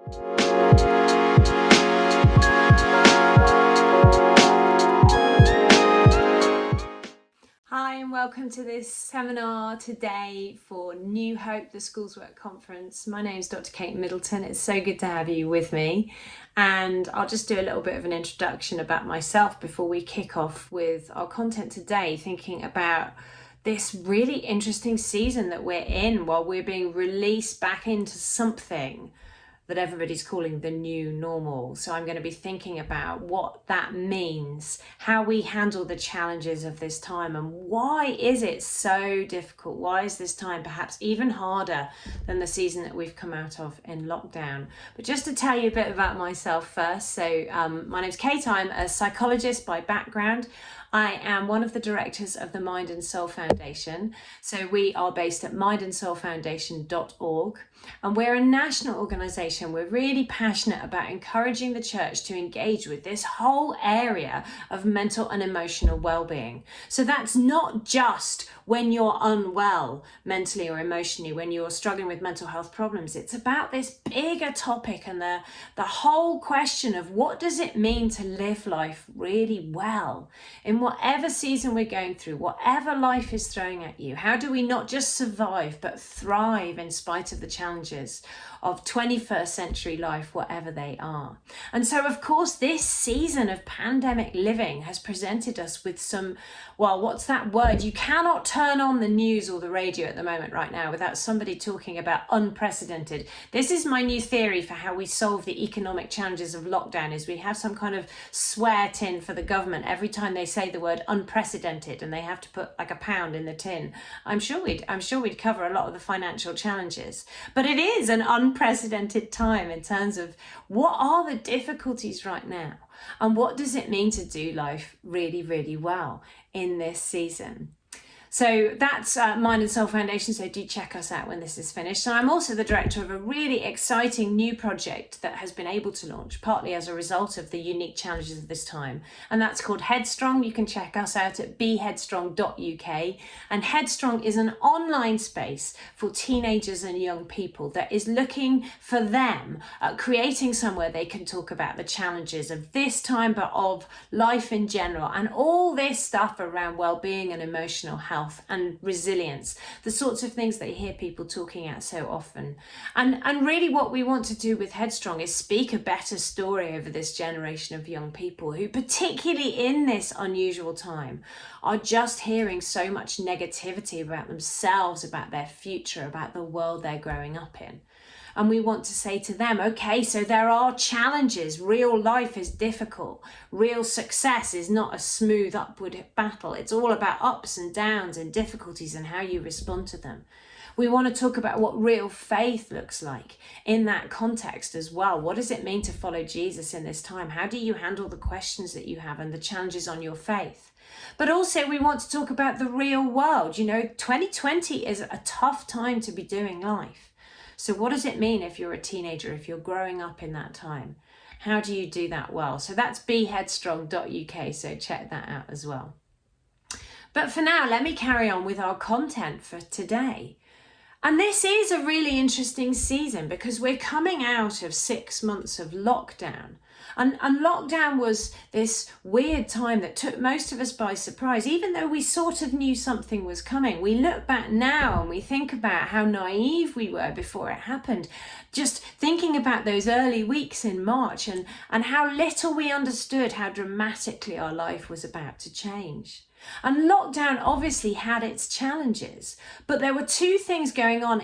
Hi and welcome to this seminar today for New Hope, the Schools Work Conference. My name is Dr. Kate Middleton. It's so good to have you with me. And I'll just do a little bit of an introduction about myself before we kick off with our content today, thinking about this really interesting season that we're in while we're being released back into something that everybody's calling the new normal. So I'm going to be thinking about what that means, how we handle the challenges of this time, and why is it so difficult? Why is this time perhaps even harder than the season that we've come out of in lockdown? But just to tell you a bit about myself first. So my name's Kate. I'm a psychologist by background. I am one of the directors of the Mind and Soul Foundation. So we are based at mindandsoulfoundation.org, and we're a national organisation. We're really passionate about encouraging the church to engage with this whole area of mental and emotional well-being. So that's not just when you're unwell mentally or emotionally, when you're struggling with mental health problems. It's about this bigger topic and the whole question of what does it mean to live life really well in whatever season we're going through, whatever life is throwing at you. How do we not just survive but thrive in spite of the challenges of 21st century life, whatever they are? And so, of course, this season of pandemic living has presented us with some, well, what's that word? You cannot turn on the news or the radio at the moment right now without somebody talking about unprecedented. This is my new theory for how we solve the economic challenges of lockdown, is we have some kind of swear tin for the government every time they say the word unprecedented, and they have to put like £1 in the tin. I'm sure we'd cover a lot of the financial challenges, but it is an unprecedented time in terms of what are the difficulties right now and what does it mean to do life really, really well in this season. So that's Mind and Soul Foundation, so do check us out when this is finished. And I'm also the director of a really exciting new project that has been able to launch, partly as a result of the unique challenges of this time. And that's called Headstrong. You can check us out at beheadstrong.uk. And Headstrong is an online space for teenagers and young people that is looking for them at creating somewhere they can talk about the challenges of this time, but of life in general, and all this stuff around well-being and emotional health and resilience, the sorts of things that you hear people talking about so often. And really what we want to do with Headstrong is speak a better story over this generation of young people who, particularly in this unusual time, are just hearing so much negativity about themselves, about their future, about the world they're growing up in. And we want to say to them, okay, so there are challenges. Real life is difficult. Real success is not a smooth upward battle. It's all about ups and downs and difficulties and how you respond to them. We want to talk about what real faith looks like in that context as well. What does it mean to follow Jesus in this time? How do you handle the questions that you have and the challenges on your faith? But also we want to talk about the real world. You know, 2020 is a tough time to be doing life. So what does it mean if you're a teenager, if you're growing up in that time? How do you do that well? So that's beheadstrong.uk, so check that out as well. But for now, let me carry on with our content for today. And this is a really interesting season because we're coming out of 6 months of lockdown. And lockdown was this weird time that took most of us by surprise, even though we sort of knew something was coming. We look back now and we think about how naive we were before it happened, just thinking about those early weeks in March and how little we understood how dramatically our life was about to change. And lockdown obviously had its challenges, but there were two things going on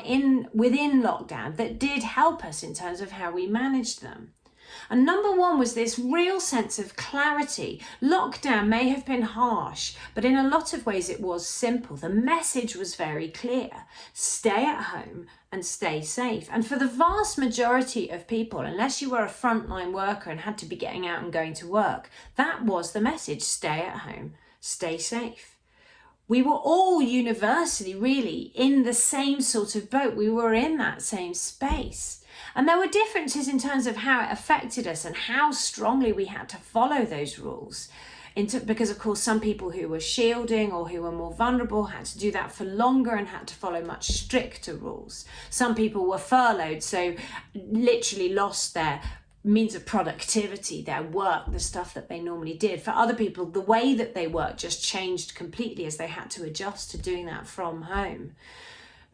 within lockdown that did help us in terms of how we managed them. And number one was this real sense of clarity. Lockdown may have been harsh, but in a lot of ways it was simple. The message was very clear. Stay at home and stay safe. And for the vast majority of people, unless you were a frontline worker and had to be getting out and going to work, that was the message. Stay at home, stay safe. We were all universally really in the same sort of boat. We were in that same space. And there were differences in terms of how it affected us and how strongly we had to follow those rules. because of course some people who were shielding or who were more vulnerable had to do that for longer and had to follow much stricter rules. Some people were furloughed, so literally lost their means of productivity, their work, the stuff that they normally did. For other people, the way that they worked just changed completely as they had to adjust to doing that from home.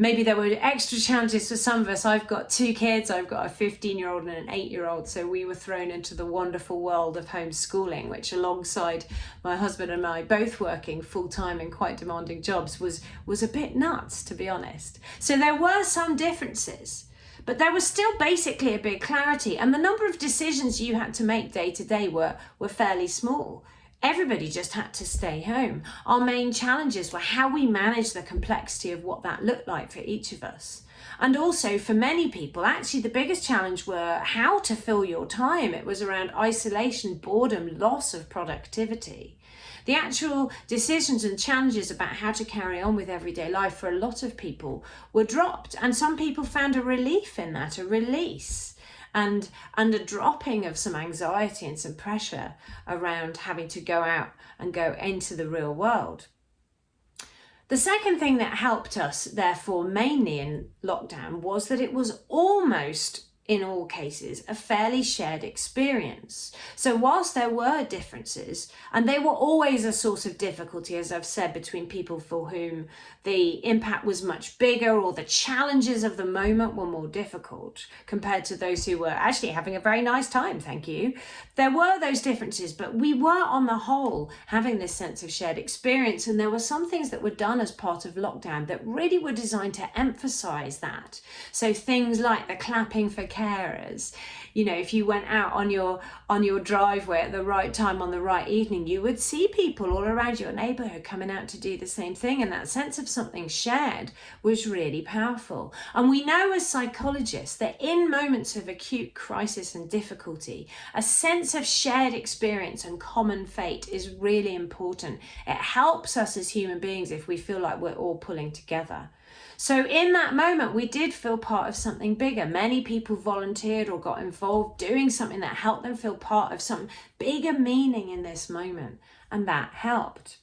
Maybe there were extra challenges for some of us. I've got 2 kids. I've got a 15-year-old and an 8-year-old. So we were thrown into the wonderful world of homeschooling, which alongside my husband and I both working full-time in quite demanding jobs was a bit nuts, to be honest. So there were some differences, but there was still basically a big clarity. And the number of decisions you had to make day to day were fairly small. Everybody just had to stay home. Our main challenges were how we manage the complexity of what that looked like for each of us. And also for many people, actually the biggest challenge were how to fill your time. It was around isolation, boredom, loss of productivity. The actual decisions and challenges about how to carry on with everyday life for a lot of people were dropped. And some people found a relief in that, a release. And a dropping of some anxiety and some pressure around having to go out and go into the real world. The second thing that helped us, therefore, mainly in lockdown was that it was almost, in all cases, a fairly shared experience. So whilst there were differences, and they were always a source of difficulty, as I've said, between people for whom the impact was much bigger or the challenges of the moment were more difficult compared to those who were actually having a very nice time, thank you. There were those differences, but we were on the whole having this sense of shared experience, and there were some things that were done as part of lockdown that really were designed to emphasize that. So things like the clapping for carers. You know, if you went out on your driveway at the right time on the right evening, you would see people all around your neighborhood coming out to do the same thing, and that sense of something shared was really powerful. And we know as psychologists that in moments of acute crisis and difficulty, a sense of shared experience and common fate is really important. It helps us as human beings if we feel like we're all pulling together. So in that moment, we did feel part of something bigger. Many people volunteered or got involved doing something that helped them feel part of some bigger meaning in this moment, and that helped.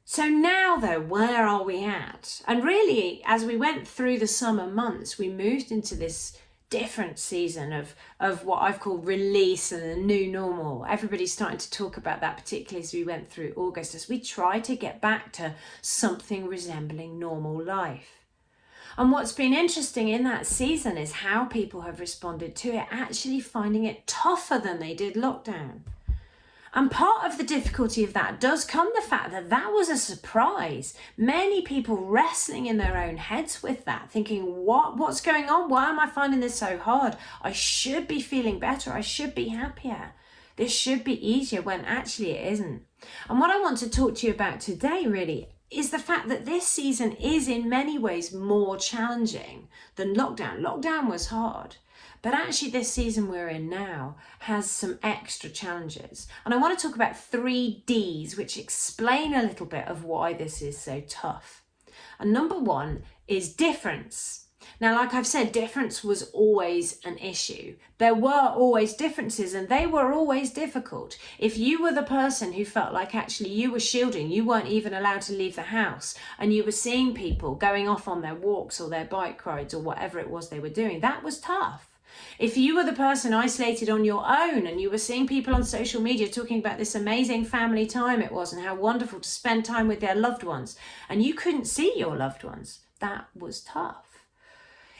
So now though, where are we at? And really, as we went through the summer months, we moved into this different season of what I've called release and a new normal. Everybody's starting to talk about that, particularly as we went through August, as we try to get back to something resembling normal life. And what's been interesting in that season is how people have responded to it, actually finding it tougher than they did lockdown. And part of the difficulty of that does come the fact that that was a surprise. Many people wrestling in their own heads with that, thinking, what's going on? Why am I finding this so hard? I should be feeling better. I should be happier. This should be easier, when actually it isn't. And what I want to talk to you about today really is the fact that this season is in many ways more challenging than lockdown. Lockdown was hard. But actually this season we're in now has some extra challenges. And I want to talk about 3 Ds, which explain a little bit of why this is so tough. And number 1 is difference. Now, like I've said, difference was always an issue. There were always differences, and they were always difficult. If you were the person who felt like actually you were shielding, you weren't even allowed to leave the house, and you were seeing people going off on their walks or their bike rides or whatever it was they were doing, that was tough. If you were the person isolated on your own and you were seeing people on social media talking about this amazing family time it was and how wonderful to spend time with their loved ones, and you couldn't see your loved ones, that was tough.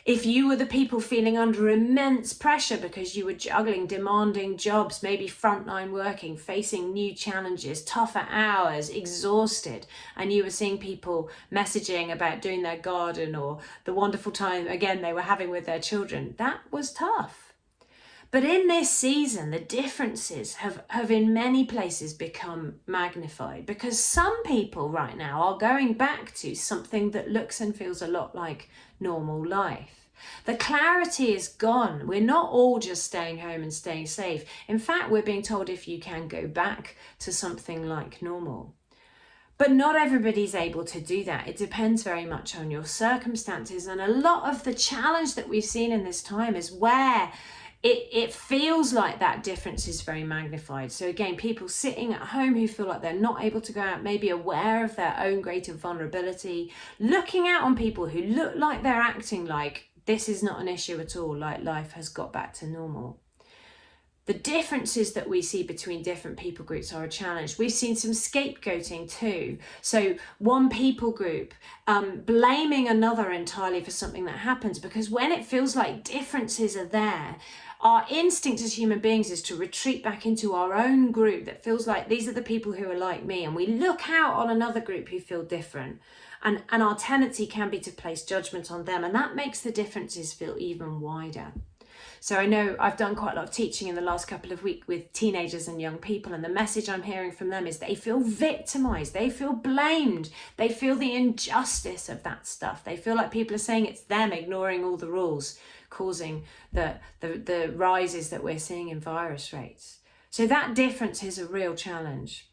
If you were the people feeling under immense pressure because you were juggling demanding jobs, maybe frontline working, facing new challenges, tougher hours, exhausted, and you were seeing people messaging about doing their garden or the wonderful time, again, they were having with their children, that was tough. But in this season, the differences have in many places become magnified, because some people right now are going back to something that looks and feels a lot like normal life. The clarity is gone. We're not all just staying home and staying safe. In fact, we're being told if you can go back to something like normal. But not everybody's able to do that. It depends very much on your circumstances. And a lot of the challenge that we've seen in this time is where it feels like that difference is very magnified. So again, people sitting at home who feel like they're not able to go out, maybe aware of their own greater vulnerability, looking out on people who look like they're acting like this is not an issue at all, like life has got back to normal. The differences that we see between different people groups are a challenge. We've seen some scapegoating too. So one people group blaming another entirely for something that happens, because when it feels like differences are there, our instinct as human beings is to retreat back into our own group that feels like these are the people who are like me, and we look out on another group who feel different. And our tendency can be to place judgment on them, and that makes the differences feel even wider. So I know I've done quite a lot of teaching in the last couple of weeks with teenagers and young people, and the message I'm hearing from them is they feel victimized, they feel blamed, they feel the injustice of that stuff. They feel like people are saying it's them ignoring all the rules, causing the rises that we're seeing in virus rates. So that difference is a real challenge.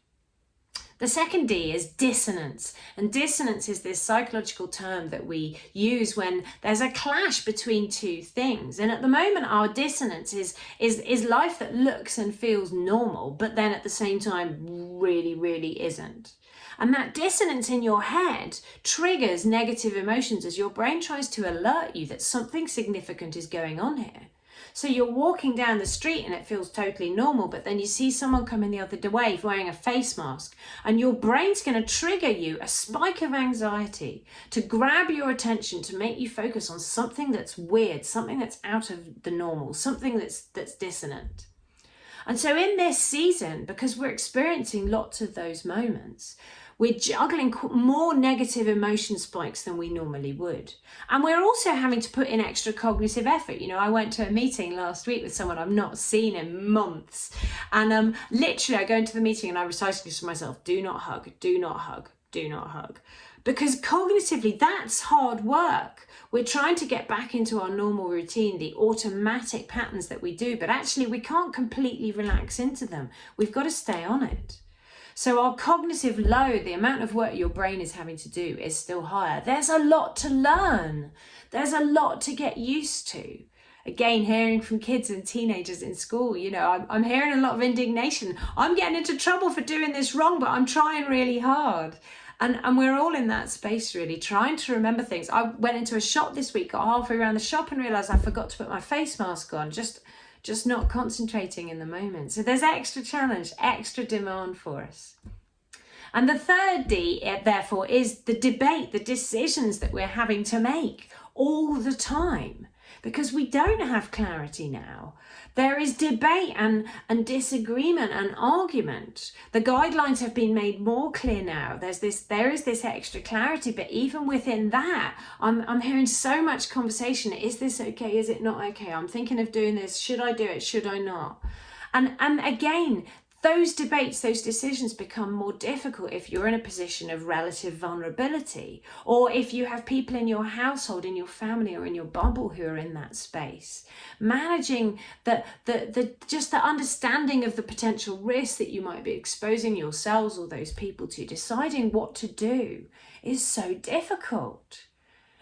The second D is dissonance. And dissonance is this psychological term that we use when there's a clash between two things. And at the moment, our dissonance is life that looks and feels normal, but then at the same time really, really isn't. And that dissonance in your head triggers negative emotions as your brain tries to alert you that something significant is going on here. So you're walking down the street and it feels totally normal, but then you see someone coming the other way wearing a face mask, and your brain's going to trigger you a spike of anxiety to grab your attention, to make you focus on something that's weird, something that's out of the normal, something that's dissonant. And so in this season, because we're experiencing lots of those moments, we're juggling more negative emotion spikes than we normally would. And we're also having to put in extra cognitive effort. You know, I went to a meeting last week with someone I've not seen in months. And literally I go into the meeting and I recite to myself, do not hug, do not hug, do not hug. Because cognitively, that's hard work. We're trying to get back into our normal routine, the automatic patterns that we do, but actually we can't completely relax into them. We've got to stay on it. So our cognitive load, the amount of work your brain is having to do, is still higher. There's a lot to learn. There's a lot to get used to. Again, hearing from kids and teenagers in school, you know, I'm hearing a lot of indignation. I'm getting into trouble for doing this wrong, but I'm trying really hard. And we're all in that space, really, trying to remember things. I went into a shop this week, got halfway around the shop and realised I forgot to put my face mask on, just not concentrating in the moment. So there's extra challenge, extra demand for us. And the third D, therefore, is the debate, the decisions that we're having to make all the time, because we don't have clarity now. There is debate and disagreement and argument. The guidelines have been made more clear now. There is this extra clarity, but even within that, I'm hearing so much conversation. Is this okay? Is it not okay? I'm thinking of doing this. Should I do it? Should I not? And again, those debates, those decisions become more difficult if you're in a position of relative vulnerability, or if you have people in your household, in your family, or in your bubble who are in that space. Managing just the understanding of the potential risk that you might be exposing yourselves or those people to, deciding what to do, is so difficult.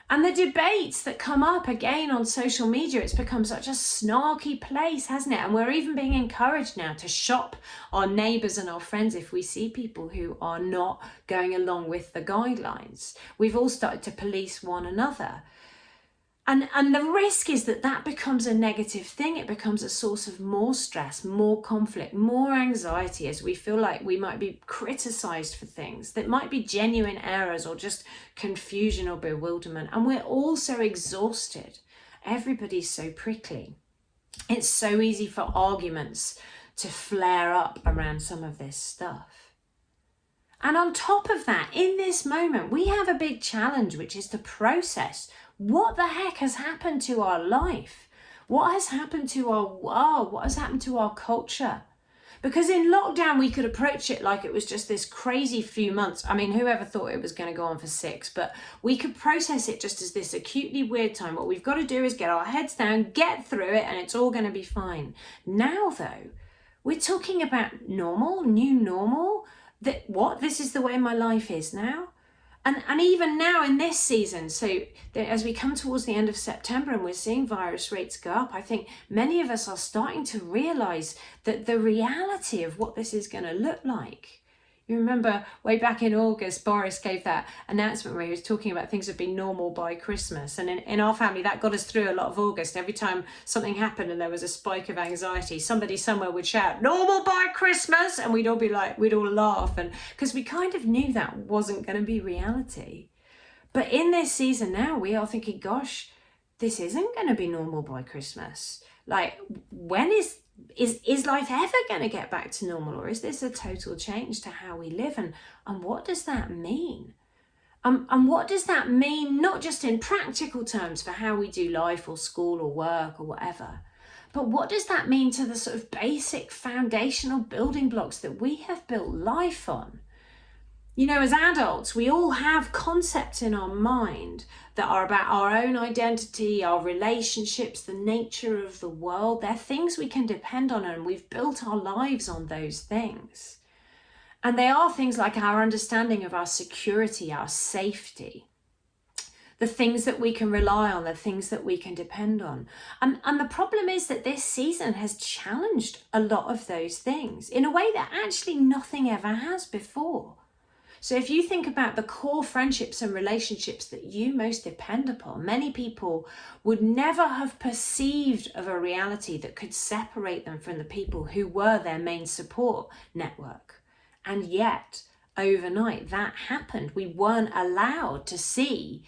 And the debates that come up again on social media, it's become such a snarky place, hasn't it? And we're even being encouraged now to shop our neighbours and our friends if we see people who are not going along with the guidelines. We've all started to police one another. And the risk is that becomes a negative thing. It becomes a source of more stress, more conflict, more anxiety, as we feel like we might be criticised for things that might be genuine errors or just confusion or bewilderment. And we're all so exhausted. Everybody's so prickly. It's so easy for arguments to flare up around some of this stuff. And on top of that, in this moment, we have a big challenge, which is to process what the heck has happened to our life? What has happened to our world? What has happened to our culture? Because in lockdown, we could approach it like it was just this crazy few months. I mean, whoever thought it was going to go on for 6? But we could process it just as this acutely weird time. What we've got to do is get our heads down, get through it, and it's all going to be fine. Now, though, we're talking about normal, new normal. This is the way my life is now. And even now in this season, so as we come towards the end of September and we're seeing virus rates go up, I think many of us are starting to realize that the reality of what this is going to look like. You remember way back in August, Boris gave that announcement where he was talking about things have been normal by Christmas. And in our family, that got us through a lot of August. Every time something happened and there was a spike of anxiety, somebody somewhere would shout, normal by Christmas. And we'd all be like, we'd all laugh. And because we kind of knew that wasn't going to be reality. But in this season now, we are thinking, gosh, this isn't going to be normal by Christmas. Like, when is life ever going to get back to normal, or is this a total change to how we live? And what does that mean? And what does that mean, not just in practical terms for how we do life or school or work or whatever, but what does that mean to the sort of basic foundational building blocks that we have built life on? You know, as adults, we all have concepts in our mind that are about our own identity, our relationships, the nature of the world. They're things we can depend on, and we've built our lives on those things. And they are things like our understanding of our security, our safety, the things that we can rely on, the things that we can depend on. And the problem is that this season has challenged a lot of those things in a way that actually nothing ever has before. So if you think about the core friendships and relationships that you most depend upon, many people would never have perceived of a reality that could separate them from the people who were their main support network. And yet, overnight, that happened. We weren't allowed to see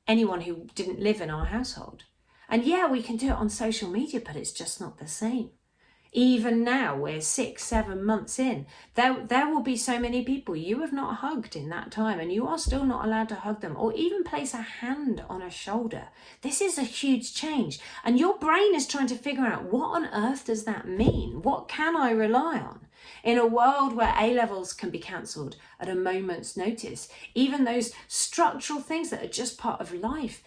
anyone who didn't live in our household. And yeah, we can do it on social media, but it's just not the same. Even now, we're 6-7 months in, there will be so many people you have not hugged in that time, and you are still not allowed to hug them or even place a hand on a shoulder. This is a huge change, and your brain is trying to figure out, what on earth does that mean? What can I rely on? In a world where A-levels can be cancelled at a moment's notice, even those structural things that are just part of life,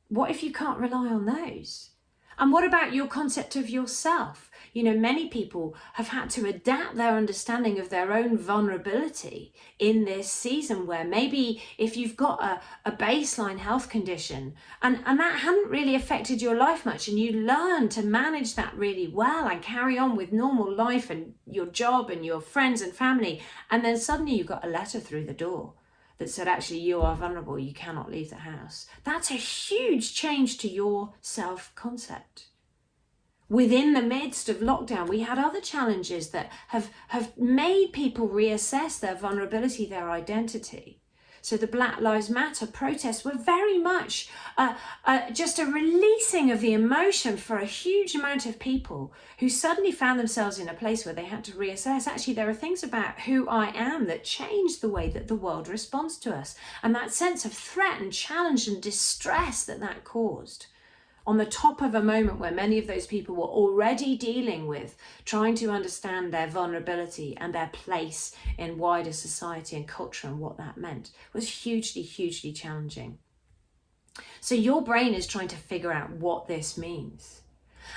what if you can't rely on those? And what about your concept of yourself? You know, many people have had to adapt their understanding of their own vulnerability in this season, where maybe if you've got a baseline health condition and that hadn't really affected your life much, and you learn to manage that really well and carry on with normal life and your job and your friends and family, and then suddenly you got a letter through the door that said, actually, you are vulnerable, you cannot leave the house. That's a huge change to your self-concept. Within the midst of lockdown, we had other challenges that have made people reassess their vulnerability, their identity. So the Black Lives Matter protests were very much just a releasing of the emotion for a huge amount of people who suddenly found themselves in a place where they had to reassess. Actually, there are things about who I am that change the way that the world responds to us. And that sense of threat and challenge and distress that caused, on the top of a moment where many of those people were already dealing with trying to understand their vulnerability and their place in wider society and culture and what that meant, was hugely, hugely challenging. So your brain is trying to figure out what this means.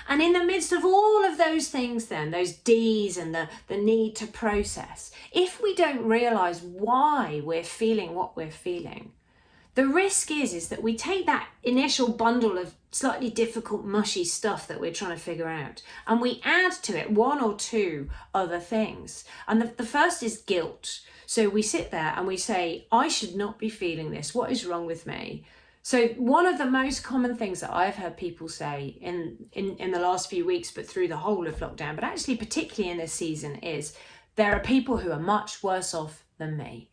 And in the midst of all of those things then, those D's and the need to process, if we don't realize why we're feeling what we're feeling, the risk is that we take that initial bundle of slightly difficult, mushy stuff that we're trying to figure out, and we add to it one or two other things. And the first is guilt. So we sit there and we say, I should not be feeling this. What is wrong with me? So one of the most common things that I've heard people say in the last few weeks, but through the whole of lockdown, but actually particularly in this season, is there are people who are much worse off than me.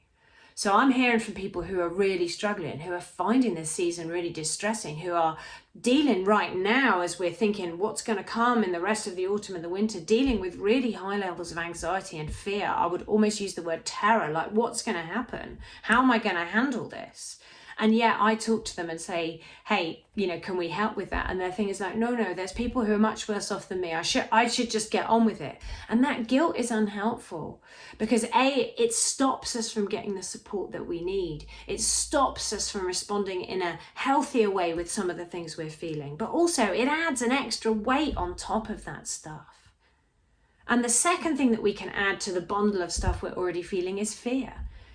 So I'm hearing from people who are really struggling, who are finding this season really distressing, who are dealing right now, as we're thinking what's going to come in the rest of the autumn and the winter, dealing with really high levels of anxiety and fear. I would almost use the word terror, like what's going to happen? How am I going to handle this? And yet I talk to them and say, hey, can we help with that? And their thing is like, no, there's people who are much worse off than me. I should just get on with it. And that guilt is unhelpful because it stops us from getting the support that we need. It stops us from responding in a healthier way with some of the things we're feeling. But also it adds an extra weight on top of that stuff. And the second thing that we can add to the bundle of stuff we're already feeling is fear.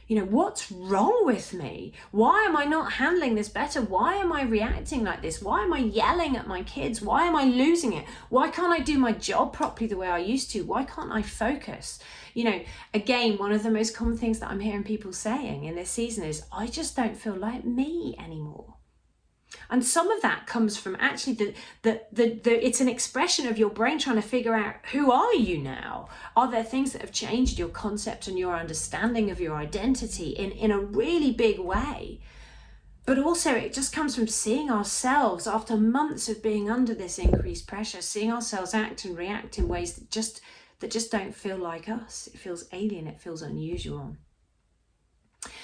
What's wrong with me? Why am I not handling this better? Why am I reacting like this? Why am I yelling at my kids? Why am I losing it? Why can't I do my job properly the way I used to? Why can't I focus? Again, one of the most common things that I'm hearing people saying in this season is, I just don't feel like me anymore. And some of that comes from actually it's an expression of your brain trying to figure out, who are you now? Are there things that have changed your concept and your understanding of your identity in a really big way? But also it just comes from seeing ourselves after months of being under this increased pressure, seeing ourselves act and react in ways that just don't feel like us. It feels alien, it feels unusual.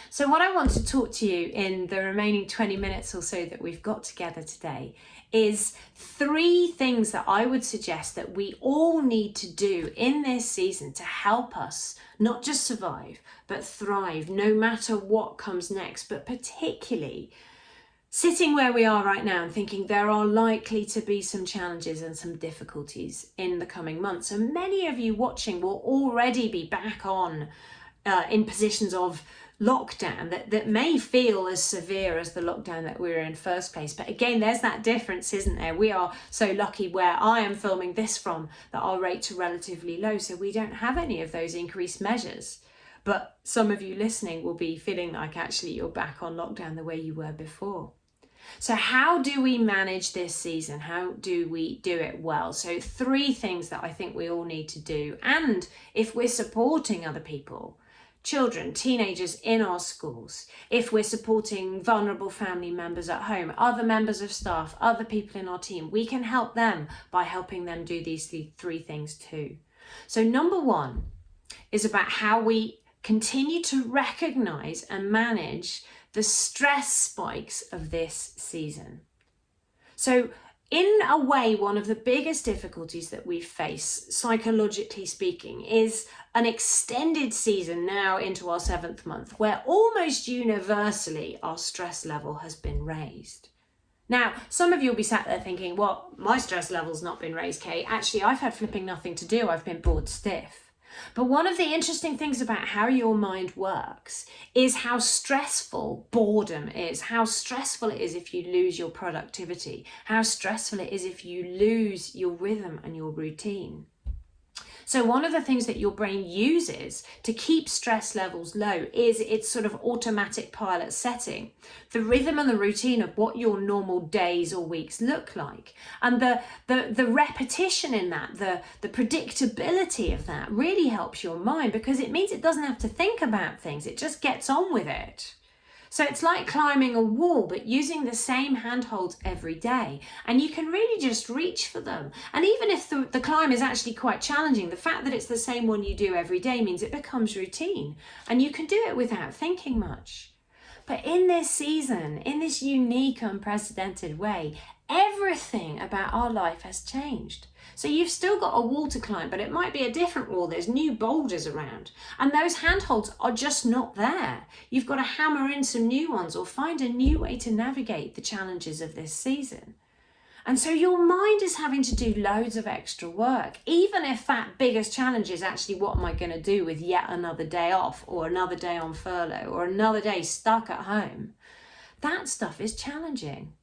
So what I want to talk to you in the remaining 20 minutes or so that we've got together today is 3 things that I would suggest that we all need to do in this season to help us not just survive, but thrive no matter what comes next, but particularly sitting where we are right now and thinking there are likely to be some challenges and some difficulties in the coming months. And many of you watching will already be back on in positions of lockdown that may feel as severe as the lockdown that we were in first place. But again, there's that difference, isn't there? We are so lucky where I am filming this from that our rates are relatively low, so we don't have any of those increased measures. But some of you listening will be feeling like actually you're back on lockdown the way you were before. So how do we manage this season? How do we do it well? So 3 things that I think we all need to do. And if we're supporting other people, children, teenagers in our schools, if we're supporting vulnerable family members at home, other members of staff, other people in our team, we can help them by helping them do these 3 things too. So number 1 is about how we continue to recognize and manage the stress spikes of this season. So in a way, one of the biggest difficulties that we face, psychologically speaking, is an extended season now into our 7th month, where almost universally our stress level has been raised. Now, some of you will be sat there thinking, well, my stress level's not been raised, Kate. Actually, I've had flipping nothing to do. I've been bored stiff. But one of the interesting things about how your mind works is how stressful boredom is, how stressful it is if you lose your productivity, how stressful it is if you lose your rhythm and your routine. So one of the things that your brain uses to keep stress levels low is its sort of automatic pilot setting, the rhythm and the routine of what your normal days or weeks look like. And the repetition in that, the predictability of that really helps your mind, because it means it doesn't have to think about things. It just gets on with it. So it's like climbing a wall, but using the same handholds every day. And you can really just reach for them. And even if the climb is actually quite challenging, the fact that it's the same one you do every day means it becomes routine. And you can do it without thinking much. But in this season, in this unique, unprecedented way, everything about our life has changed. So you've still got a wall to climb, but it might be a different wall. There's new boulders around, and those handholds are just not there. You've got to hammer in some new ones or find a new way to navigate the challenges of this season. And so your mind is having to do loads of extra work, even if that biggest challenge is actually, what am I going to do with yet another day off, or another day on furlough, or another day stuck at home? That stuff is challenging.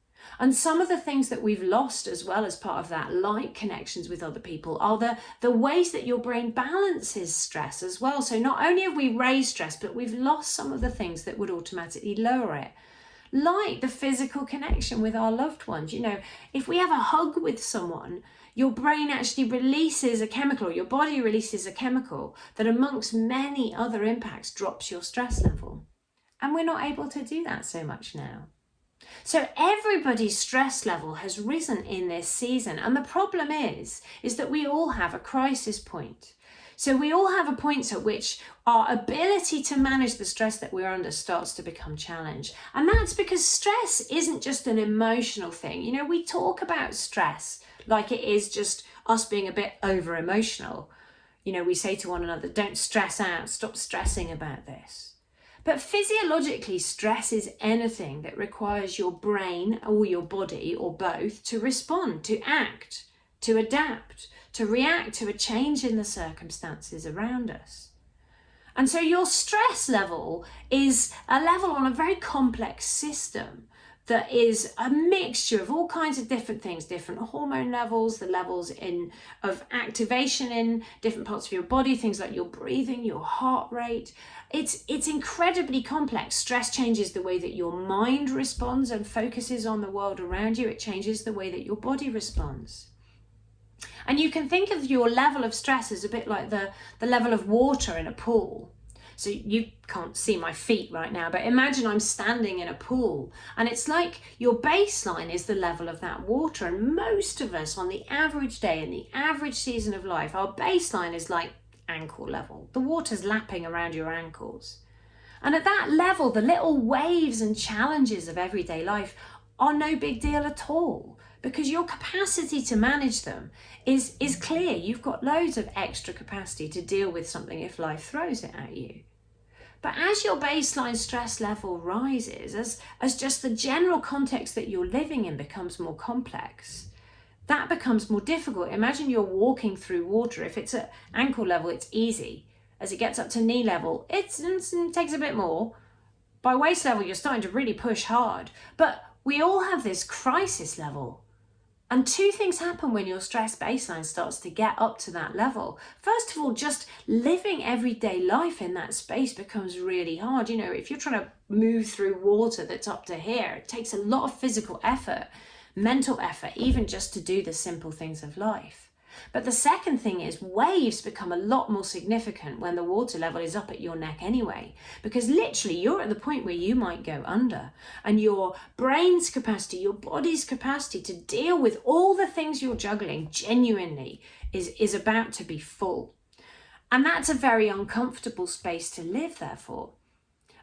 And some of the things that we've lost as well as part of that, like connections with other people, are the ways that your brain balances stress as well. So not only have we raised stress, but we've lost some of the things that would automatically lower it, like the physical connection with our loved ones. If we have a hug with someone, your brain actually releases a chemical, your body releases a chemical that, amongst many other impacts, drops your stress level. And we're not able to do that so much now. So everybody's stress level has risen in this season. And the problem is that we all have a crisis point. So we all have a point at which our ability to manage the stress that we're under starts to become challenged. And that's because stress isn't just an emotional thing. We talk about stress like it is just us being a bit over emotional. We say to one another, don't stress out, stop stressing about this. But physiologically, stress is anything that requires your brain or your body or both to respond, to act, to adapt, to react to a change in the circumstances around us. And so your stress level is a level on a very complex system that is a mixture of all kinds of different things, different hormone levels, the levels of activation in different parts of your body, things like your breathing, your heart rate. It's incredibly complex. Stress changes the way that your mind responds and focuses on the world around you. It changes the way that your body responds. And you can think of your level of stress as a bit like the level of water in a pool. So you can't see my feet right now, but imagine I'm standing in a pool, and it's like your baseline is the level of that water. And most of us on the average day in the average season of life, our baseline is like ankle level. The water's lapping around your ankles. And at that level, the little waves and challenges of everyday life are no big deal at all, because your capacity to manage them is clear. You've got loads of extra capacity to deal with something if life throws it at you. But as your baseline stress level rises, as just the general context that you're living in becomes more complex, that becomes more difficult. Imagine you're walking through water. If it's at ankle level, it's easy. As it gets up to knee level, it takes a bit more. By waist level, you're starting to really push hard. But we all have this crisis level. And two things happen when your stress baseline starts to get up to that level. First of all, just living everyday life in that space becomes really hard. You know, if you're trying to move through water that's up to here, it takes a lot of physical effort, mental effort, even just to do the simple things of life. But the second thing is waves become a lot more significant when the water level is up at your neck anyway, because literally you're at the point where you might go under, and your brain's capacity, your body's capacity to deal with all the things you're juggling genuinely is about to be full. And that's a very uncomfortable space to live, therefore.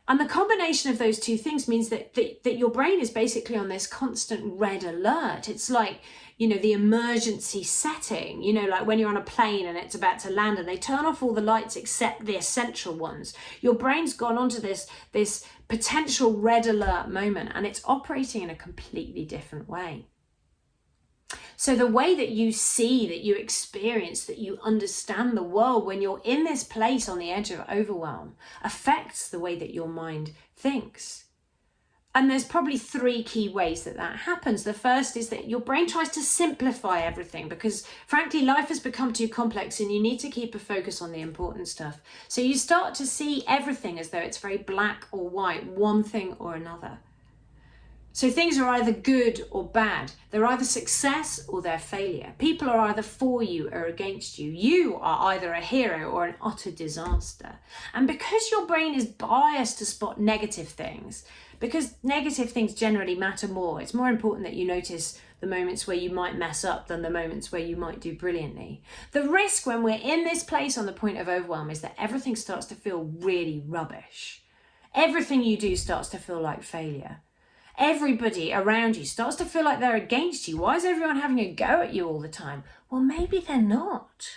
And the combination of those two things means that your brain is basically on this constant red alert. It's like, you know, the emergency setting, you know, like when you're on a plane and it's about to land and they turn off all the lights except the essential ones. Your brain's gone onto this potential red alert moment, and it's operating in a completely different way. So the way that you see, that you experience, that you understand the world when you're in this place on the edge of overwhelm affects the way that your mind thinks. And there's probably three key ways that happens. The first is that your brain tries to simplify everything because, frankly, life has become too complex and you need to keep a focus on the important stuff. So you start to see everything as though it's very black or white, one thing or another. So things are either good or bad. They're either success or they're failure. People are either for you or against you. You are either a hero or an utter disaster. And because your brain is biased to spot negative things, because negative things generally matter more, it's more important that you notice the moments where you might mess up than the moments where you might do brilliantly. The risk when we're in this place on the point of overwhelm is that everything starts to feel really rubbish. Everything you do starts to feel like failure. Everybody around you starts to feel like they're against you. Why is everyone having a go at you all the time? Well, maybe they're not.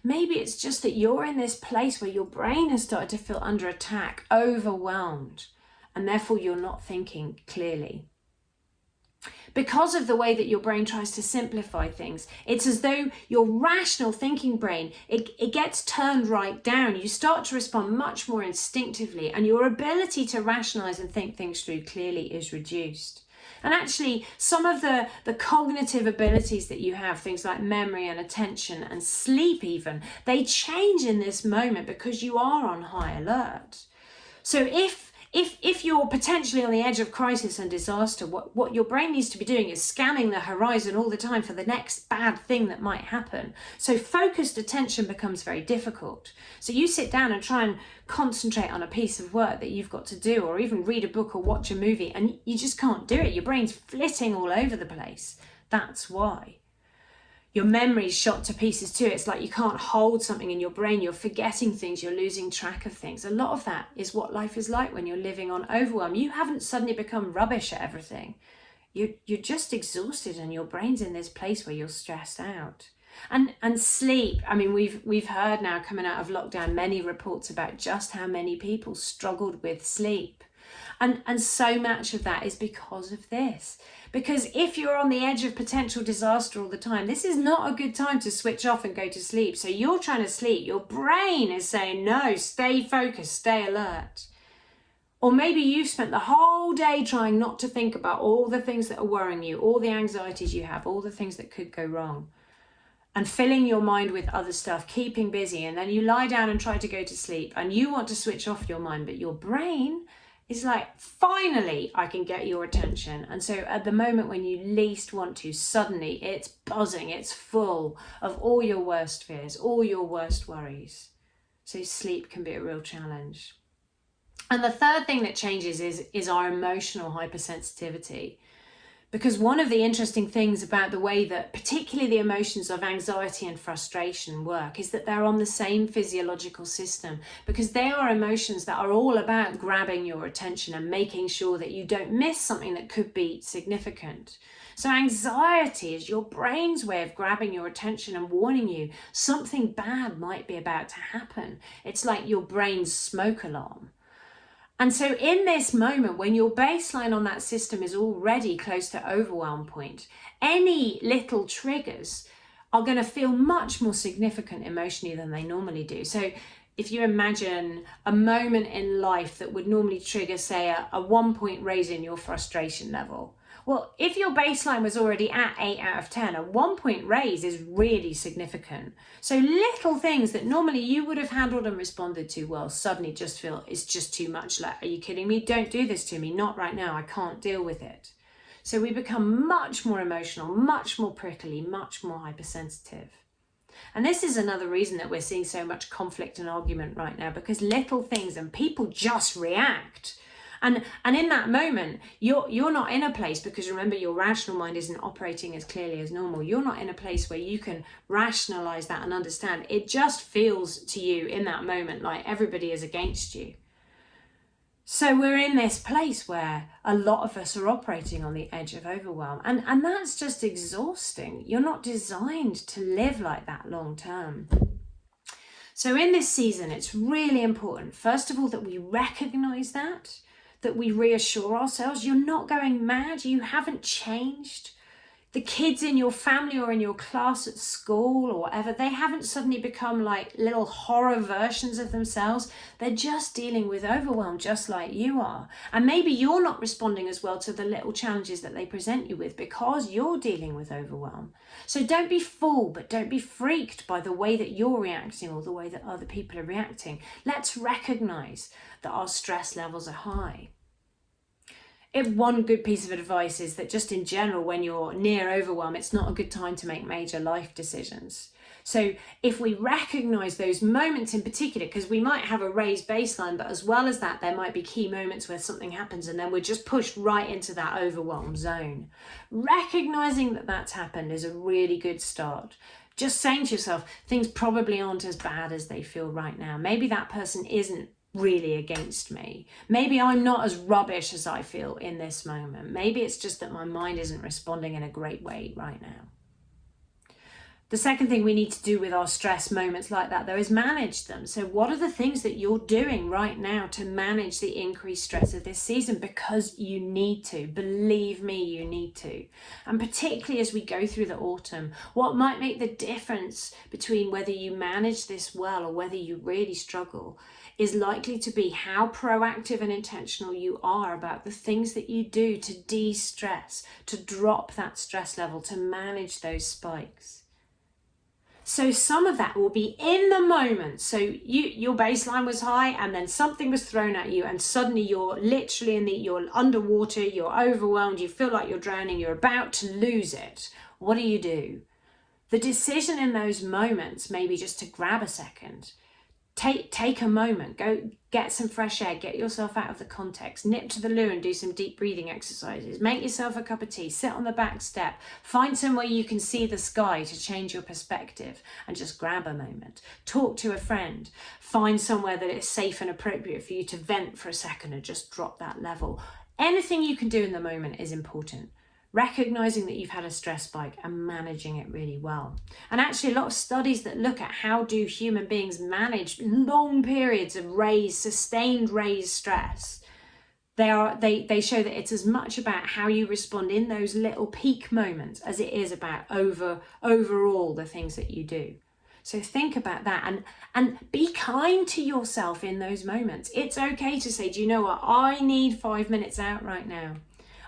Maybe it's just that you're in this place where your brain has started to feel under attack, overwhelmed, and therefore you're not thinking clearly. Because of the way that your brain tries to simplify things, it's as though your rational thinking brain, it gets turned right down. You start to respond much more instinctively, and your ability to rationalize and think things through clearly is reduced. And actually, some of the cognitive abilities that you have, things like memory and attention and sleep even, they change in this moment because you are on high alert. So if you're potentially on the edge of crisis and disaster, what your brain needs to be doing is scanning the horizon all the time for the next bad thing that might happen. So focused attention becomes very difficult. So you sit down and try and concentrate on a piece of work that you've got to do, or even read a book or watch a movie, and you just can't do it. Your brain's flitting all over the place. That's why. Your memory's shot to pieces too. It's like you can't hold something in your brain. You're forgetting things. You're losing track of things. A lot of that is what life is like when you're living on overwhelm. You haven't suddenly become rubbish at everything. You're just exhausted, and your brain's in this place where you're stressed out. And sleep. I mean, we've heard now coming out of lockdown many reports about just how many people struggled with sleep. And so much of that is because of this. Because if you're on the edge of potential disaster all the time, this is not a good time to switch off and go to sleep. So you're trying to sleep. Your brain is saying, no, stay focused, stay alert. Or maybe you've spent the whole day trying not to think about all the things that are worrying you, all the anxieties you have, all the things that could go wrong, and filling your mind with other stuff, keeping busy. And then you lie down and try to go to sleep and you want to switch off your mind, but your brain is like, finally, I can get your attention. And so at the moment when you least want to, suddenly it's buzzing, it's full of all your worst fears, all your worst worries. So sleep can be a real challenge. And the third thing that changes is our emotional hypersensitivity. Because one of the interesting things about the way that particularly the emotions of anxiety and frustration work is that they're on the same physiological system, because they are emotions that are all about grabbing your attention and making sure that you don't miss something that could be significant. So anxiety is your brain's way of grabbing your attention and warning you something bad might be about to happen. It's like your brain's smoke alarm. And so in this moment, when your baseline on that system is already close to overwhelm point, any little triggers are going to feel much more significant emotionally than they normally do. So if you imagine a moment in life that would normally trigger, say, a 1 point raise in your frustration level, well, if your baseline was already at 8 out of 10, a 1 point raise is really significant. So little things that normally you would have handled and responded to well suddenly just feel it's just too much. Like, are you kidding me? Don't do this to me. Not right now. I can't deal with it. So we become much more emotional, much more prickly, much more hypersensitive. And this is another reason that we're seeing so much conflict and argument right now, because little things and people just react. And in that moment, you're not in a place, because remember, your rational mind isn't operating as clearly as normal. You're not in a place where you can rationalize that and understand. It just feels to you in that moment like everybody is against you. So we're in this place where a lot of us are operating on the edge of overwhelm. And that's just exhausting. You're not designed to live like that long term. So in this season, it's really important, first of all, that we recognize that we reassure ourselves you're not going mad, you haven't changed. The kids in your family or in your class at school or whatever, they haven't suddenly become like little horror versions of themselves. They're just dealing with overwhelm just like you are. And maybe you're not responding as well to the little challenges that they present you with because you're dealing with overwhelm. So don't be fooled, but don't be freaked by the way that you're reacting or the way that other people are reacting. Let's recognize that our stress levels are high. One good piece of advice is that just in general, when you're near overwhelm, it's not a good time to make major life decisions. So if we recognize those moments in particular, because we might have a raised baseline, but as well as that, there might be key moments where something happens and then we're just pushed right into that overwhelm zone. Recognizing that that's happened is a really good start. Just saying to yourself, things probably aren't as bad as they feel right now. Maybe that person isn't really against me. Maybe I'm not as rubbish as I feel in this moment. Maybe it's just that my mind isn't responding in a great way right now. The second thing we need to do with our stress moments like that, though, is manage them. So what are the things that you're doing right now to manage the increased stress of this season? Because you need to. Believe me, you need to. And particularly as we go through the autumn, what might make the difference between whether you manage this well or whether you really struggle is likely to be how proactive and intentional you are about the things that you do to de-stress, to drop that stress level, to manage those spikes. So some of that will be in the moment. So your baseline was high and then something was thrown at you and suddenly you're literally you're underwater, you're overwhelmed, you feel like you're drowning, you're about to lose it. What do? The decision in those moments may be just to grab a second. Take a moment, go get some fresh air, get yourself out of the context, nip to the loo and do some deep breathing exercises, make yourself a cup of tea, sit on the back step, find somewhere you can see the sky to change your perspective and just grab a moment. Talk to a friend, find somewhere that is safe and appropriate for you to vent for a second and just drop that level. Anything you can do in the moment is important. Recognizing that you've had a stress spike and managing it really well. And actually a lot of studies that look at how do human beings manage long periods of sustained raised stress, They show that it's as much about how you respond in those little peak moments as it is about overall the things that you do. So think about that and be kind to yourself in those moments. It's okay to say, do you know what? I need 5 minutes out right now.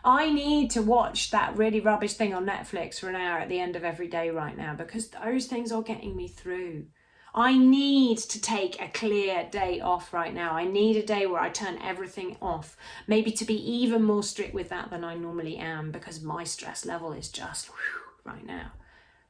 I need to watch that really rubbish thing on Netflix for an hour at the end of every day right now, because those things are getting me through. I need to take a clear day off right now. I need a day where I turn everything off, maybe to be even more strict with that than I normally am, because my stress level is just right now.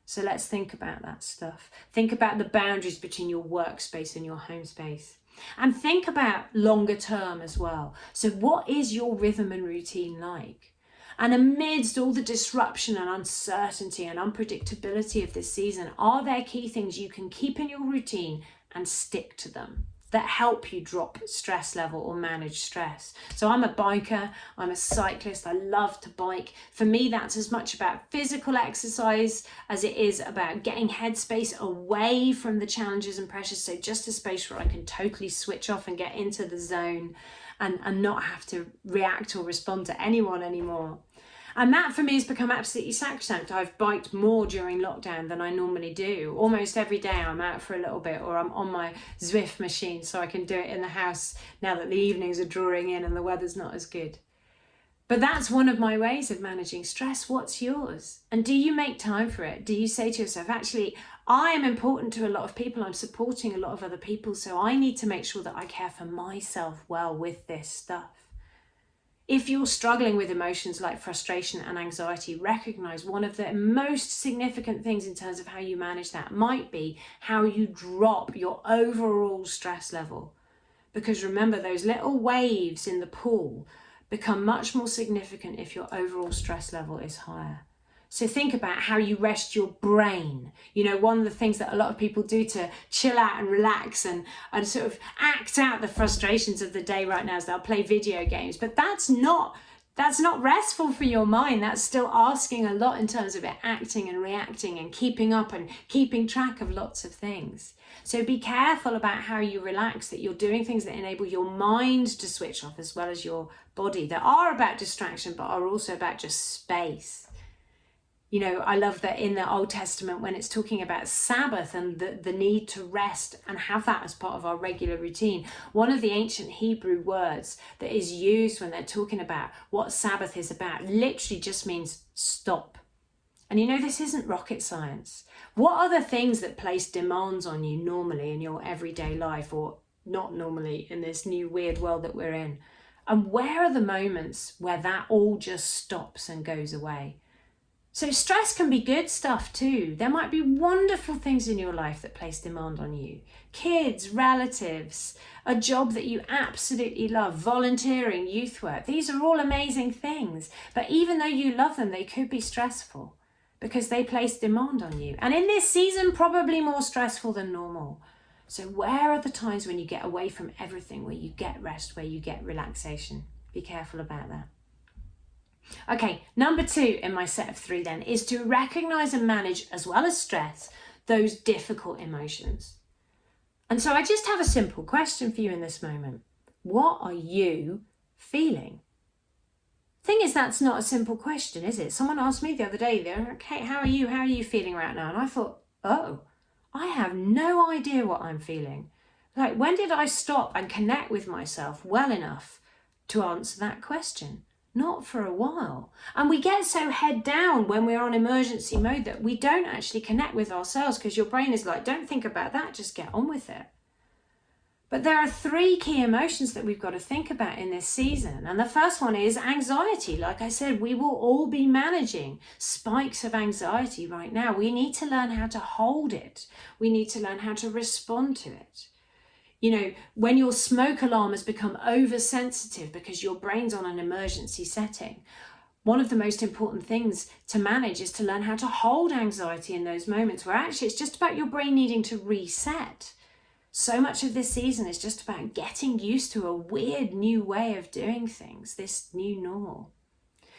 So let's think about that stuff. Think about the boundaries between your workspace and your home space. And think about longer term as well. So what is your rhythm and routine like? And amidst all the disruption and uncertainty and unpredictability of this season, are there key things you can keep in your routine and stick to them that help you drop stress level or manage stress? So I'm a biker, I'm a cyclist, I love to bike. For me, that's as much about physical exercise as it is about getting headspace away from the challenges and pressures. So just a space where I can totally switch off and get into the zone and not have to react or respond to anyone anymore. And that for me has become absolutely sacrosanct. I've biked more during lockdown than I normally do. Almost every day I'm out for a little bit, or I'm on my Zwift machine so I can do it in the house now that the evenings are drawing in and the weather's not as good. But that's one of my ways of managing stress. What's yours? And do you make time for it? Do you say to yourself, actually, I am important to a lot of people. I'm supporting a lot of other people, so I need to make sure that I care for myself well with this stuff. If you're struggling with emotions like frustration and anxiety, recognize one of the most significant things in terms of how you manage that might be how you drop your overall stress level. Because remember, those little waves in the pool become much more significant if your overall stress level is higher. So think about how you rest your brain. You know, one of the things that a lot of people do to chill out and relax and sort of act out the frustrations of the day right now is they'll play video games. But that's not restful for your mind. That's still asking a lot in terms of it acting and reacting and keeping up and keeping track of lots of things. So be careful about how you relax, that you're doing things that enable your mind to switch off as well as your body, that are about distraction but are also about just space. You know, I love that in the Old Testament when it's talking about Sabbath and the need to rest and have that as part of our regular routine, one of the ancient Hebrew words that is used when they're talking about what Sabbath is about literally just means stop. And you know, this isn't rocket science. What are the things that place demands on you normally in your everyday life, or not normally in this new weird world that we're in? And where are the moments where that all just stops and goes away? So stress can be good stuff too. There might be wonderful things in your life that place demand on you. Kids, relatives, a job that you absolutely love, volunteering, youth work. These are all amazing things. But even though you love them, they could be stressful because they place demand on you. And in this season, probably more stressful than normal. So where are the times when you get away from everything, where you get rest, where you get relaxation? Be careful about that. Okay, number 2 in my set of 3 then is to recognize and manage, as well as stress, those difficult emotions. And so I just have a simple question for you in this moment. What are you feeling? Thing is, that's not a simple question, is it? Someone asked me the other day, Kate, how are you? How are you feeling right now? And I thought, oh, I have no idea what I'm feeling. Like, when did I stop and connect with myself well enough to answer that question? Not for a while. And we get so head down when we're on emergency mode that we don't actually connect with ourselves, because your brain is like, don't think about that, just get on with it. But there are 3 key emotions that we've got to think about in this season. And the first one is anxiety. Like I said, we will all be managing spikes of anxiety right now. We need to learn how to hold it. We need to learn how to respond to it. You know, when your smoke alarm has become oversensitive because your brain's on an emergency setting, one of the most important things to manage is to learn how to hold anxiety in those moments where actually it's just about your brain needing to reset. So much of this season is just about getting used to a weird new way of doing things, this new normal.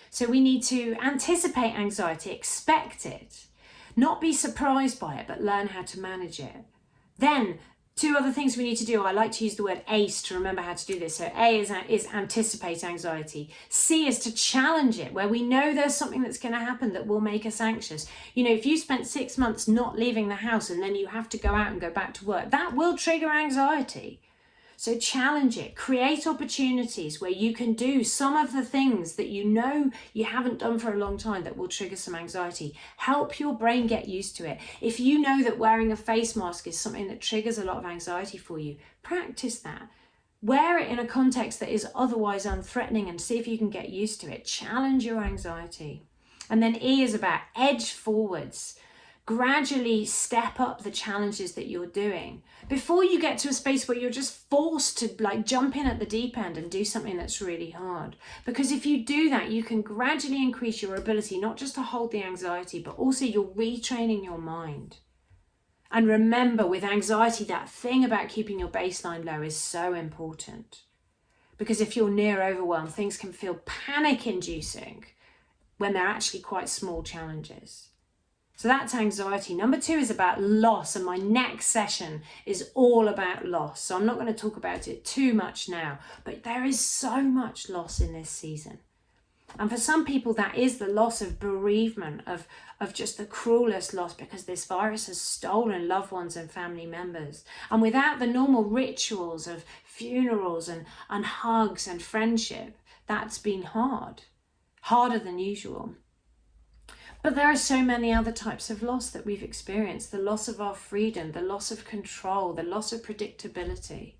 So we need to anticipate anxiety, expect it, not be surprised by it, but learn how to manage it. Then Two other things we need to do. I like to use the word ACE to remember how to do this. So A is anticipate anxiety. C is to challenge it, where we know there's something that's going to happen that will make us anxious. You know, if you spent 6 months not leaving the house and then you have to go out and go back to work, that will trigger anxiety. So challenge it, create opportunities where you can do some of the things that you know you haven't done for a long time that will trigger some anxiety. Help your brain get used to it. If you know that wearing a face mask is something that triggers a lot of anxiety for you, practice that. Wear it in a context that is otherwise unthreatening and see if you can get used to it. Challenge your anxiety. And then E is about edge forwards. Gradually step up the challenges that you're doing before you get to a space where you're just forced to like jump in at the deep end and do something that's really hard. Because if you do that, you can gradually increase your ability not just to hold the anxiety, but also you're retraining your mind. And remember, with anxiety, that thing about keeping your baseline low is so important. Because if you're near overwhelm, things can feel panic-inducing when they're actually quite small challenges. So that's anxiety. Number 2 is about loss, and my next session is all about loss. So I'm not going to talk about it too much now, but there is so much loss in this season. And for some people, that is the loss of bereavement, of just the cruelest loss, because this virus has stolen loved ones and family members. And without the normal rituals of funerals and hugs and friendship, that's been hard, harder than usual. But there are so many other types of loss that we've experienced. The loss of our freedom, the loss of control, the loss of predictability,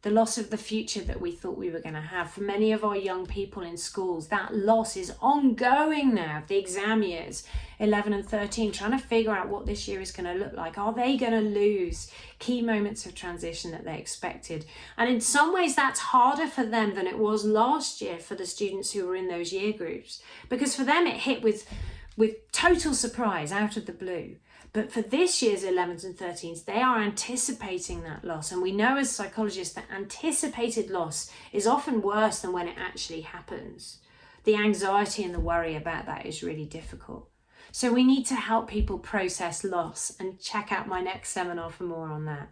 the loss of the future that we thought we were going to have. For many of our young people in schools, that loss is ongoing now. The exam years, 11 and 13, trying to figure out what this year is going to look like. Are they going to lose key moments of transition that they expected? And in some ways, that's harder for them than it was last year for the students who were in those year groups. Because for them, it hit with total surprise out of the blue. But for this year's 11s and 13s, they are anticipating that loss. And we know as psychologists that anticipated loss is often worse than when it actually happens. The anxiety and the worry about that is really difficult. So we need to help people process loss, and check out my next seminar for more on that.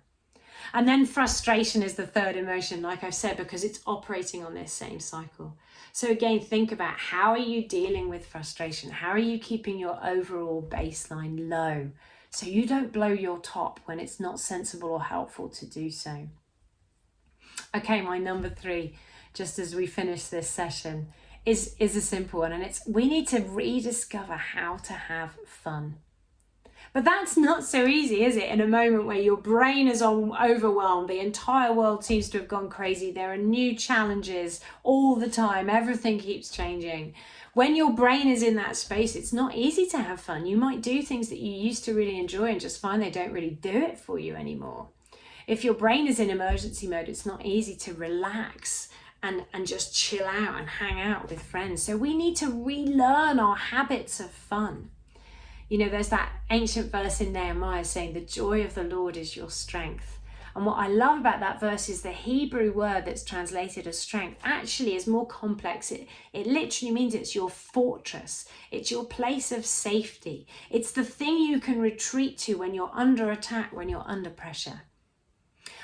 And then frustration is the third emotion, like I've said, because it's operating on this same cycle. So again, think about, how are you dealing with frustration? How are you keeping your overall baseline low so you don't blow your top when it's not sensible or helpful to do so? Okay, my number 3, just as we finish this session, is a simple one, and it's we need to rediscover how to have fun. But that's not so easy, is it? In a moment where your brain is overwhelmed, the entire world seems to have gone crazy. There are new challenges all the time. Everything keeps changing. When your brain is in that space, it's not easy to have fun. You might do things that you used to really enjoy and just find they don't really do it for you anymore. If your brain is in emergency mode, it's not easy to relax and just chill out and hang out with friends. So we need to relearn our habits of fun. You know, there's that ancient verse in Nehemiah saying, the joy of the Lord is your strength. And what I love about that verse is the Hebrew word that's translated as strength actually is more complex. It literally means it's your fortress. It's your place of safety. It's the thing you can retreat to when you're under attack, when you're under pressure.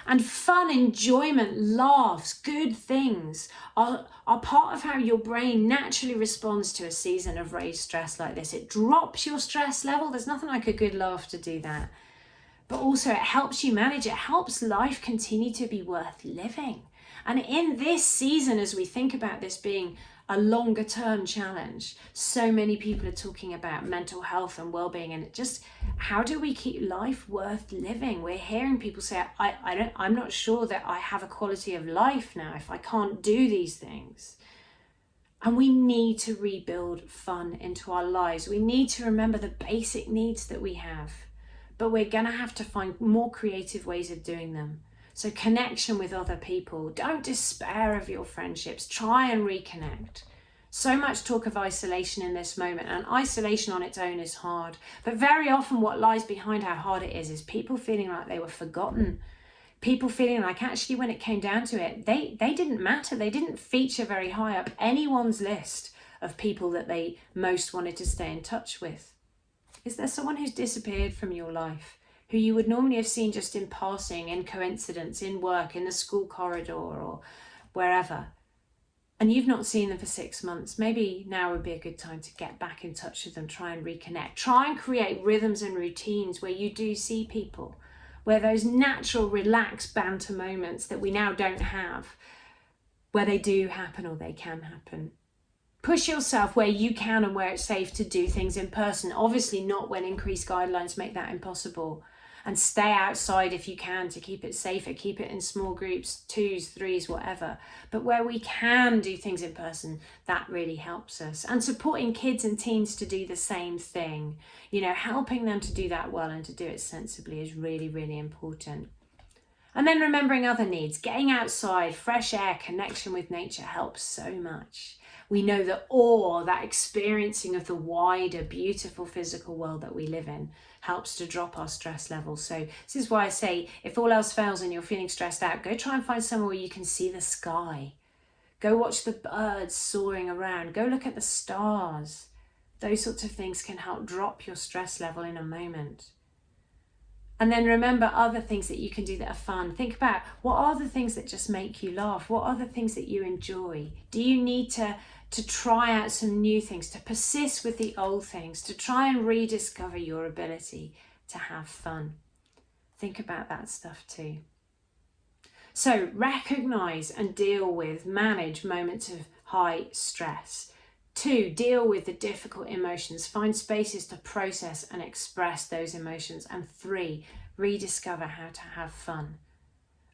And fun, enjoyment, laughs, good things are part of how your brain naturally responds to a season of raised stress like this. It drops your stress level. There's nothing like a good laugh to do that. But also it helps you manage. It helps life continue to be worth living. And in this season, as we think about this being a longer term challenge, so many people are talking about mental health and well-being, and just how do we keep life worth living? We're hearing people say, I'm not sure that I have a quality of life now if I can't do these things. And we need to rebuild fun into our lives. We need to remember the basic needs that we have, but we're going to have to find more creative ways of doing them. So connection with other people. Don't despair of your friendships. Try and reconnect. So much talk of isolation in this moment, and isolation on its own is hard. But very often what lies behind how hard it is people feeling like they were forgotten. People feeling like actually when it came down to it, they didn't matter. They didn't feature very high up anyone's list of people that they most wanted to stay in touch with. Is there someone who's disappeared from your life? who you would normally have seen just in passing, in coincidence, in work, in the school corridor or wherever, and you've not seen them for 6 months. Maybe now would be a good time to get back in touch with them, try and reconnect, try and create rhythms and routines where you do see people, where those natural relaxed banter moments that we now don't have, where they do happen or they can happen. Push yourself where you can and where it's safe to do things in person. Obviously not when increased guidelines make that impossible. And stay outside if you can to keep it safer. Keep it in small groups, 2s, 3s, whatever. But where we can do things in person, that really helps us. And supporting kids and teens to do the same thing. You know, helping them to do that well and to do it sensibly is really, really important. And then remembering other needs. Getting outside, fresh air, connection with nature helps so much. We know that awe, that experiencing of the wider, beautiful physical world that we live in, helps to drop our stress levels. So this is why I say, if all else fails and you're feeling stressed out, go try and find somewhere where you can see the sky. Go watch the birds soaring around. Go look at the stars. Those sorts of things can help drop your stress level in a moment. And then remember other things that you can do that are fun. Think about, what are the things that just make you laugh? What are the things that you enjoy? Do you need to try out some new things, to persist with the old things, to try and rediscover your ability to have fun? Think about that stuff too. So recognize and deal with, manage moments of high stress. 2, deal with the difficult emotions. Find spaces to process and express those emotions. And 3, rediscover how to have fun.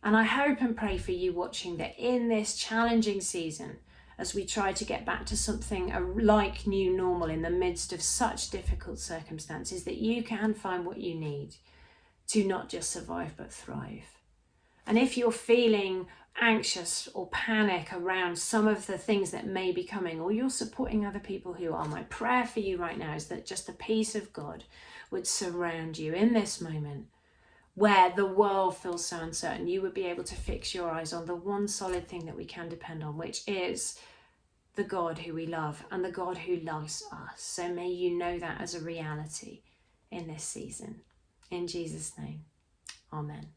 And I hope and pray for you watching that in this challenging season, as we try to get back to something like new normal in the midst of such difficult circumstances, that you can find what you need to not just survive but thrive. And if you're feeling anxious or panic around some of the things that may be coming, or you're supporting other people who are, my prayer for you right now is that just the peace of God would surround you in this moment where the world feels so uncertain. You would be able to fix your eyes on the one solid thing that we can depend on, which is the God who we love and the God who loves us. So may you know that as a reality in this season. In Jesus' name, amen.